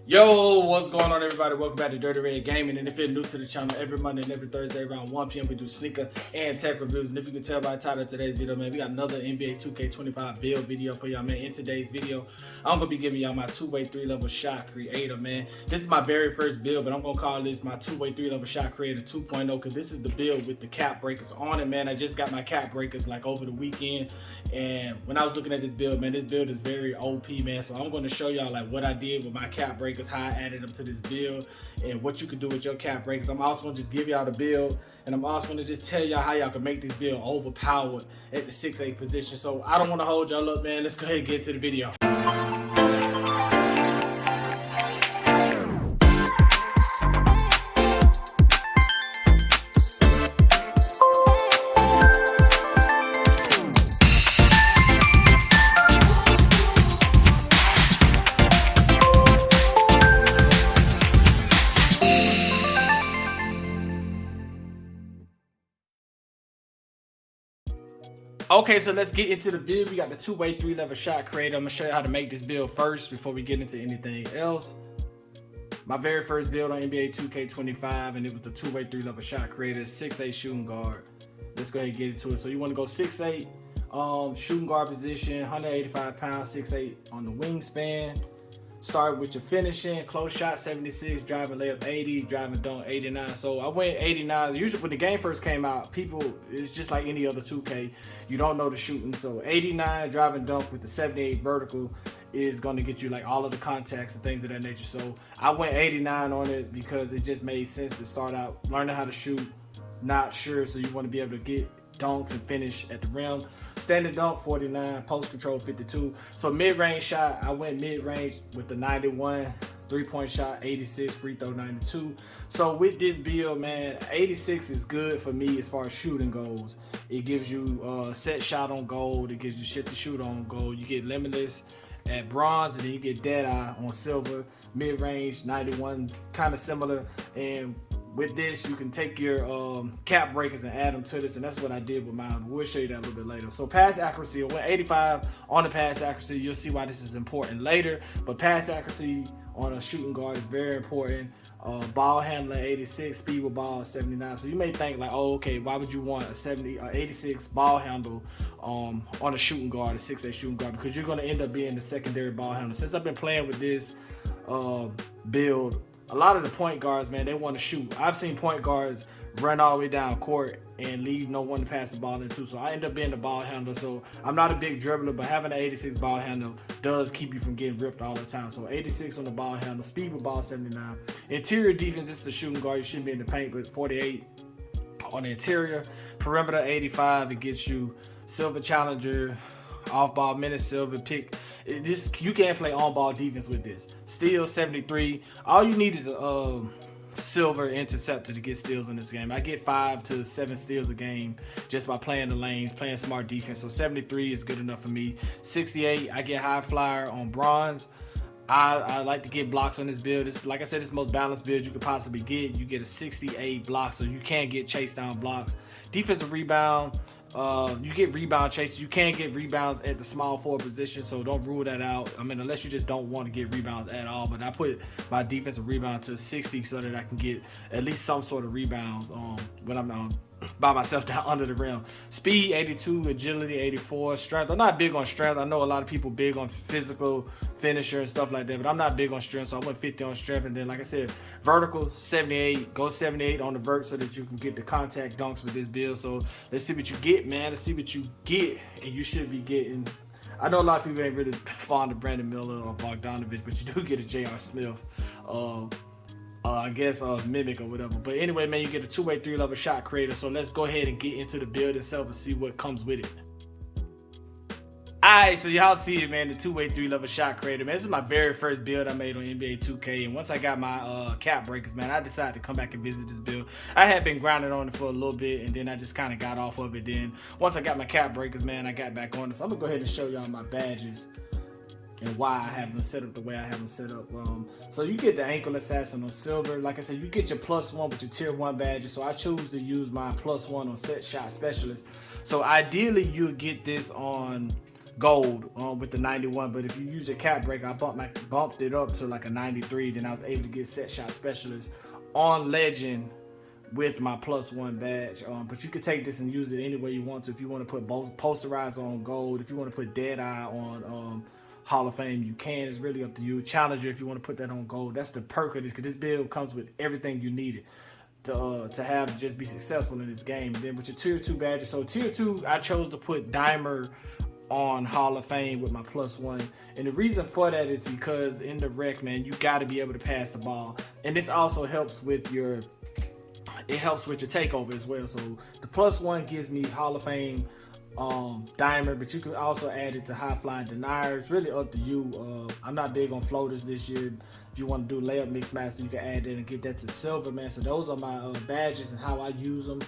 Yo, what's going on, everybody? Welcome back to Dirty Red Gaming. And if you're new to the channel, every Monday and every Thursday around 1 p.m. we do sneaker and tech reviews. And if you can tell by the title of today's video, man, we got another NBA 2K25 build video for y'all, man. In today's video, I'm gonna be giving y'all my two-way three-level shot creator, man. This is my very first build, but I'm gonna call this my two-way three-level shot creator 2.0 because this is the build with the cap breakers on it, man. I just got my cap breakers like over the weekend, and when I was looking at this build, man, this build is very OP, man. So I'm gonna show y'all like what I did with my cap breakers, how I added them to this build, and what you can do with your cap breakers. I'm also gonna just give y'all the build, and I'm also gonna just tell y'all how y'all can make this build overpowered at the 6'8 position. So I don't want to hold y'all up, man. Let's go ahead and get to the video. Okay, so let's get into the build. We got the two-way three-level shot creator. I'm gonna show you how to make this build first before we get into anything else. My very first build on NBA 2K25, and it was the two-way three-level shot creator, 6'8 shooting guard. Let's go ahead and get into it. So you want to go 6'8 shooting guard position, 185 pounds, 6'8 on the wingspan. Start with your finishing, close shot 76, driving layup 80, driving dunk 89. So I went 89. Usually when the game first came out, people, it's just like any other 2K. You don't know the shooting. So 89 driving dunk with the 78 vertical is going to get you like all of the contacts and things of that nature. So I went 89 on it because it just made sense to start out learning how to shoot. Not sure, so you want to be able to get dunks and finish at the rim. Standing dunk 49, post control 52. So mid-range shot, I went mid-range with the 91, three-point shot 86, free throw 92. So with this build, man, 86 is good for me as far as shooting goes. It gives you a set shot on gold. It gives you shit to shoot on gold. You get limitless at bronze, and then you get Deadeye on silver. Mid-range 91, kind of similar. And with this, you can take your cap breakers and add them to this, and that's what I did with mine. We'll show you that a little bit later. So pass accuracy, I went 85 on the pass accuracy. You'll see why this is important later, but pass accuracy on a shooting guard is very important. Ball handling 86, speed with ball 79. So you may think like, oh, okay, why would you want a 86 ball handle on a shooting guard, a 6'8 shooting guard? Because you're going to end up being the secondary ball handler. Since I've been playing with this build, a lot of the point guards, man, they want to shoot. I've seen point guards run all the way down court and leave no one to pass the ball into. So I end up being the ball handler. So I'm not a big dribbler, but having an 86 ball handle does keep you from getting ripped all the time. So 86 on the ball handle, speed with ball 79. Interior defense, this is a shooting guard. You shouldn't be in the paint, but 48 on the interior. Perimeter 85, it gets you silver challenger, off-ball minutes, silver pick. This, you can't play on-ball defense with this. Steal 73. All you need is a silver interceptor to get steals in this game. I get 5 to 7 steals a game just by playing the lanes, playing smart defense. So 73 is good enough for me. 68, I get high flyer on bronze. I like to get blocks on this build. This, like I said, it's the most balanced build you could possibly get. You get a 68 block, so you can't get chase down blocks. Defensive rebound, you get rebound chases. You can't get rebounds at the small forward position, so don't rule that out. I mean, unless you just don't want to get rebounds at all. But I put my defensive rebound to 60 so that I can get at least some sort of rebounds when I'm by myself down under the rim. Speed 82, agility 84, strength. I'm not big on strength. I know a lot of people big on physical finisher and stuff like that, but I'm not big on strength, so I went 50 on strength. And then, like I said, vertical 78. Go 78 on the vert so that you can get the contact dunks with this build. So let's see what you get, man. Let's see what you get, and you should be getting. I know a lot of people ain't really fond of Brandon Miller or Bogdanovich, but you do get a J.R. Smith. I guess mimic or whatever. But anyway, man, you get a two-way three-level shot creator. So let's go ahead and get into the build itself and see what comes with it. Alright, so y'all see it, man, the two-way three-level shot creator, man. This is my very first build I made on NBA 2K, and once I got my cap breakers, man, I decided to come back and visit this build. I had been grinding on it for a little bit, and then I just kind of got off of it. Then once I got my cap breakers, man, I got back on it. So I'm gonna go ahead and show y'all my badges and why I have them set up the way I have them set up. So you get the ankle assassin on silver. Like I said, you get your +1 with your tier 1 badges. So I choose to use my +1 on set shot specialist. So ideally you get this on gold with the 91. But if you use your cap breaker, I bumped it up to like a 93. Then I was able to get set shot specialist on legend with my +1 badge. But you could take this and use it any way you want to. If you want to put both posterizer on gold, if you want to put Deadeye on Hall of Fame, you can. It's really up to you. Challenger, if you want to put that on gold, that's the perk of this, because this build comes with everything you needed to have to just be successful in this game. And then with your tier 2 badges, so tier 2, I chose to put Dimer on Hall of Fame with my +1, and the reason for that is because in the rec, man, you got to be able to pass the ball, and this also helps with your takeover as well. So the +1 gives me Hall of Fame Dimer, but you can also add it to high flying denier. It's really up to you. I'm not big on floaters this year. If you want to do layup mix master, you can add that and get that to silver, man. So those are my badges and how I use them.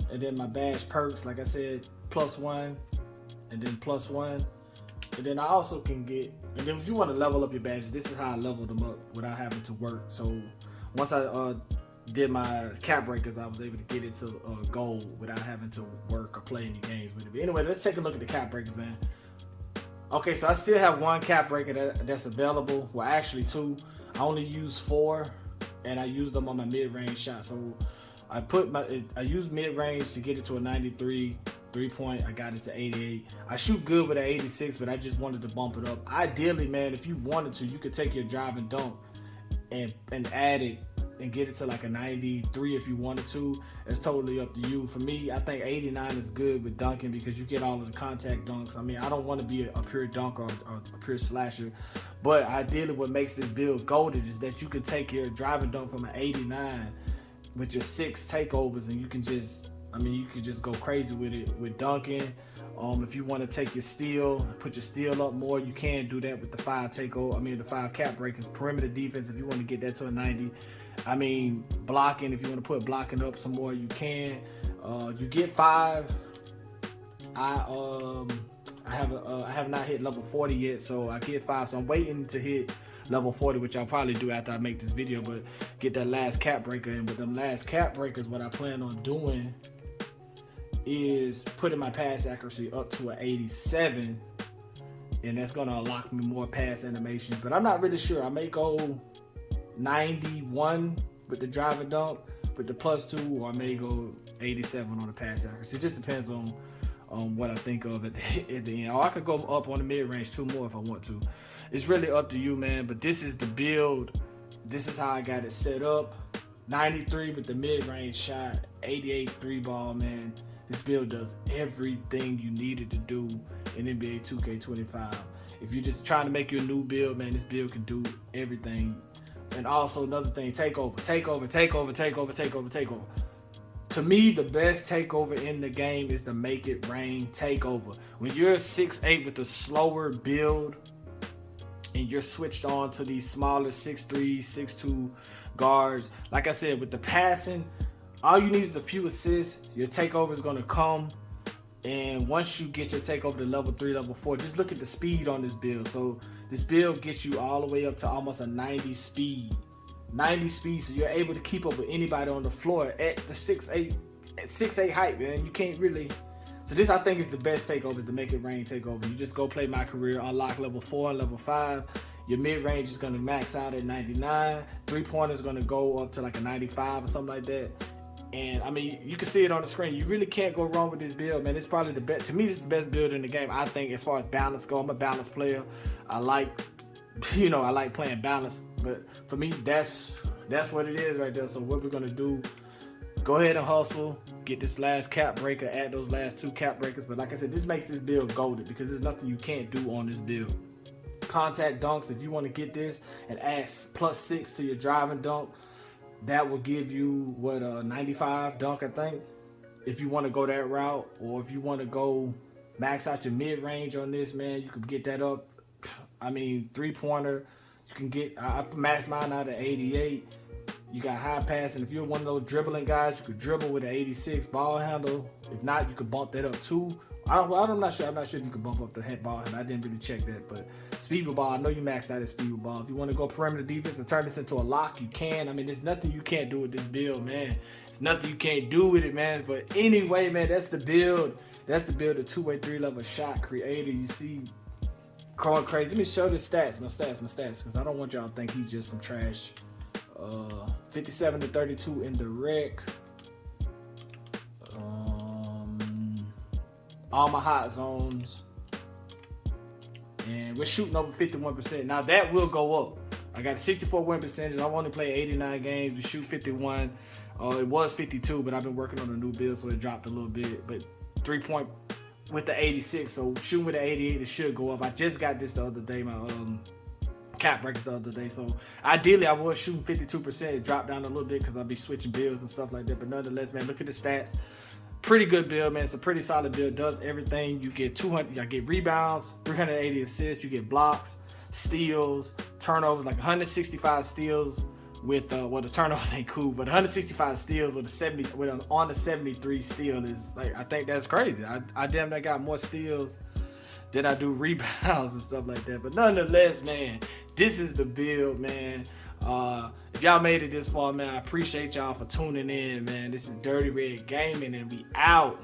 And then my badge perks, like I said, +1 and then +1. And then I also can get, and then if you want to level up your badges, this is how I leveled them up without having to work. So once I did my cap breakers, I was able to get it to gold without having to work or play any games with it. But anyway, let's take a look at the cap breakers, man. Okay, so I still have one cap breaker that's available. Well, actually 2. I only use 4, and I use them on my mid-range shot. So I used mid-range to get it to a 93 3-point. I got it to 88. I shoot good with an 86, but I just wanted to bump it up. Ideally, man, if you wanted to, you could take your drive and dunk and add it and get it to like a 93 if you wanted to. It's totally up to you. For me, I think 89 is good with dunking because you get all of the contact dunks. I mean, I don't want to be a pure dunker or a pure slasher, but ideally what makes this build golden is that you can take your drive and dunk from an 89 with your 6 takeovers, and you can just, you could just go crazy with it with dunking. If you want to take your steal, put your steal up more, you can do that with the 5 takeover. The 5 cap breakers. Perimeter defense, if you want to get that to a 90. Blocking, if you want to put blocking up some more, you can. You get 5. I have not hit level 40 yet, so I get 5. So I'm waiting to hit level 40, which I'll probably do after I make this video, but get that last cap breaker. And with them last cap breakers, what I plan on doing is putting my pass accuracy up to an 87, and that's gonna unlock me more pass animations. But I'm not really sure. I may go 91 with the drive and dunk with the +2, or I may go 87 on the pass accuracy. It just depends on what I think of at the end. Or I could go up on the mid-range 2 more if I want to. It's really up to you, man. But this is the build. This is how I got it set up. 93 with the mid-range shot, 88 3-ball, man. This build does everything you needed to do in NBA 2K25. If you're just trying to make your new build, man, this build can do everything. And also another thing, takeover. To me, the best takeover in the game is the Make It Rain takeover. When you're 6'8" with a slower build and you're switched on to these smaller 6'3", 6'2" guards, like I said, with the passing, all you need is a few assists. Your takeover is going to come. And once you get your takeover to level 3, level 4, just look at the speed on this build. So this build gets you all the way up to almost a 90 speed. 90 speed, so you're able to keep up with anybody on the floor at the 6'8" height, man. You can't really. So this, I think, is the best takeover, is the Make It Rain takeover. You just go play My Career, unlock level 4 and level 5. Your mid-range is going to max out at 99. 3-pointer is going to go up to like a 95 or something like that. And you can see it on the screen. You really can't go wrong with this build, man. It's probably the best. To me, this is the best build in the game, I think, as far as balance go. I'm a balanced player. I like playing balance. But for me, that's what it is right there. So what we're gonna do, go ahead and hustle, get this last cap breaker, add those last 2 cap breakers. But like I said, this makes this build golden because there's nothing you can't do on this build. Contact dunks, if you want to get this and add +6 to your drive and dunk, that will give you what, a 95 dunk, I think, if you want to go that route. Or if you want to go max out your mid-range on this, man, you can get that up. 3-pointer, you can get, I max mine out at 88. You got high pass, and if you're one of those dribbling guys, you could dribble with an 86 ball handle. If not, you could bump that up too. I'm not sure if you can bump up the head ball handle. I didn't really check that, but speed with ball, I know you maxed out at speed with ball. If you want to go perimeter defense and turn this into a lock, you can. I mean, there's nothing you can't do with this build, man. There's nothing you can't do with it, man. But anyway, man, that's the build. That's the build, the two-way, three-level shot creator. You see, going crazy. Let me show the stats, my stats, because I don't want y'all to think he's just some trash. 57 to 32 in the rec. All my hot zones. And we're shooting over 51%. Now that will go up. I got a 64 win percentage. I've only played 89 games. We shoot 51. It was 52, but I've been working on a new build, so it dropped a little bit. But 3-point with the 86. So shooting with the 88, it should go up. I just got this the other day. My cap breakers the other day. So ideally I was shooting 52%. It dropped down a little bit because I'll be switching builds and stuff like that. But nonetheless, man, look at the stats. Pretty good build, man. It's a pretty solid build. Does everything. You get 200. You get rebounds, 380 assists. You get blocks, steals, turnovers, like 165 steals with well, the turnovers ain't cool, but 165 steals with a 70 on the 73 steal is like, I think that's crazy. I damn near got more steals than I do rebounds and stuff like that. But nonetheless, man, this is the build, man. If y'all made it this far, man, I appreciate y'all for tuning in, man. This is Dirty Red Gaming, and we out.